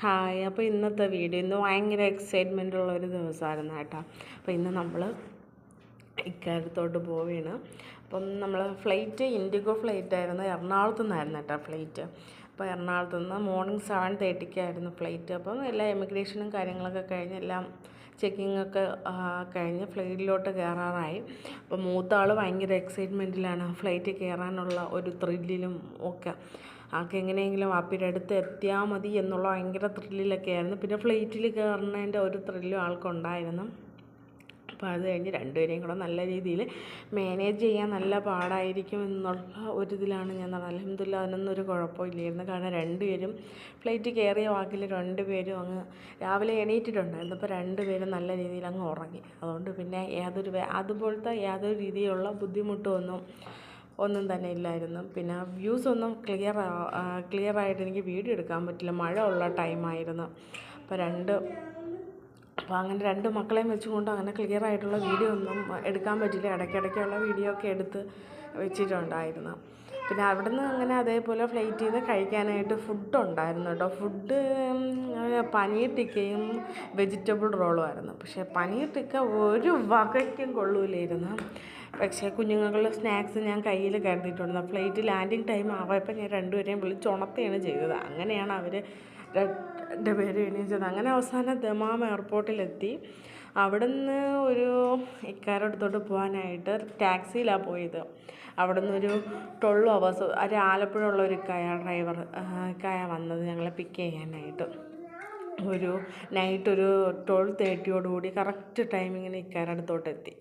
Hi. അപ്പോൾ ഇന്നത്തെ video ഇന്ന് ഭയങ്കര എക്സൈറ്റ്മെൻ്റ് ഉള്ളൊരു ദിവസമായിരുന്നു കേട്ടോ. അപ്പോൾ ഇന്ന് നമ്മൾ ഇക്കാര്യത്തോട്ട് പോവുകയാണ്. അപ്പം നമ്മൾ ഫ്ലൈറ്റ് ഇൻഡിഗോ ഫ്ലൈറ്റ് ആയിരുന്നു, എറണാകുളത്തു നിന്നായിരുന്നു കേട്ടോ ഫ്ലൈറ്റ്. അപ്പോൾ എറണാകുളത്ത് നിന്ന് മോർണിംഗ് 7:30 ഫ്ലൈറ്റ്. അപ്പം എല്ലാ എമിഗ്രേഷനും കാര്യങ്ങളൊക്കെ കഴിഞ്ഞ് എല്ലാം ചെക്കിങ്ങൊക്കെ കഴിഞ്ഞ് ഫ്ലൈറ്റിലോട്ട് കയറാറായി. അപ്പോൾ മൂത്ത ആൾ ഭയങ്കര എക്സൈറ്റ്മെൻറ്റിലാണ്, ഫ്ലൈറ്റ് കയറാനുള്ള ഒരു ത്രില്ലിലും ഒക്കെ. ആൾക്ക് എങ്ങനെയെങ്കിലും വാപ്പിയുടെ അടുത്ത് എത്തിയാൽ മതി എന്നുള്ള ഭയങ്കര ത്രില്ലിലൊക്കെ ആയിരുന്നു. പിന്നെ ഫ്ലൈറ്റിൽ കയറുന്നതിൻ്റെ ഒരു ത്രില്ലും ആൾക്കുണ്ടായിരുന്നു. അപ്പോൾ അത് കഴിഞ്ഞ് രണ്ടുപേരെയും കൂടെ നല്ല രീതിയിൽ മാനേജ് ചെയ്യാൻ നല്ല പാടായിരിക്കും എന്നുള്ള ഒരിതിലാണ് ഞാൻ നടന്നത്. അൽഹംദുലില്ലാ അതിനൊന്നും ഒരു കുഴപ്പമില്ലായിരുന്നു. കാരണം രണ്ടുപേരും ഫ്ലൈറ്റ് കയറിയ വാക്കിൽ രണ്ടുപേരും അങ്ങ് രാവിലെ എണീറ്റിട്ടുണ്ടായിരുന്നു. അപ്പോൾ രണ്ടുപേരും നല്ല രീതിയിൽ അങ്ങ് ഉറങ്ങി. അതുകൊണ്ട് പിന്നെ അതുപോലത്തെ യാതൊരു രീതിയിലുള്ള ബുദ്ധിമുട്ടൊന്നും തന്നെ ഇല്ലായിരുന്നു. പിന്നെ വ്യൂസ് ഒന്നും ക്ലിയറായിട്ട് എനിക്ക് വീഡിയോ എടുക്കാൻ പറ്റില്ല, മഴ ഉള്ള ടൈമായിരുന്നു. അപ്പോൾ അങ്ങനെ രണ്ട് മക്കളെയും വെച്ചുകൊണ്ട് അങ്ങനെ ക്ലിയറായിട്ടുള്ള വീഡിയോ ഒന്നും എടുക്കാൻ പറ്റില്ല. ഇടയ്ക്കിടയ്ക്കുള്ള വീഡിയോ ഒക്കെ എടുത്ത് വെച്ചിട്ടുണ്ടായിരുന്നു. പിന്നെ അവിടെ നിന്ന് അങ്ങനെ അതേപോലെ ഫ്ലൈറ്റിൽ നിന്ന് കഴിക്കാനായിട്ട് ഫുഡ് ഉണ്ടായിരുന്നു കേട്ടോ. ഫുഡ് പനീർ ടിക്കയും വെജിറ്റബിൾ റോളും ആയിരുന്നു. പക്ഷേ പനീർ ടിക്ക ഒരു വകയ്ക്കും കൊള്ളൂലായിരുന്നു. പക്ഷേ കുഞ്ഞുങ്ങളുടെ സ്നാക്സ് ഞാൻ കയ്യിൽ കരുതിയിട്ടുണ്ട്. ഫ്ലൈറ്റ് ലാൻഡിങ് ടൈം ആവായപ്പോൾ ഞാൻ രണ്ടുപേരെയും വിളിച്ചുണർത്തുകയാണ് ചെയ്തത്. അങ്ങനെയാണ് അവർ രണ്ടുപേരും എണീച്ചത്. അങ്ങനെ അവസാനം ദമാം എയർപോർട്ടിലെത്തി. അവിടെ നിന്ന് ഒരു ഇക്കാരടുത്തോട്ട് പോകാനായിട്ട് ടാക്സിയിലാണ് പോയത്. അവിടെ നിന്നൊരു 12 hours ഒരു ആലപ്പുഴ ഉള്ള ഒരു ഇക്കായ വന്നത് ഞങ്ങളെ പിക്ക് ചെയ്യാനായിട്ട്. ഒരു നൈറ്റ് ഒരു 12:30 കറക്റ്റ് ടൈമിങ്ങിന് ഇക്കാരടുത്തോട്ടെത്തി.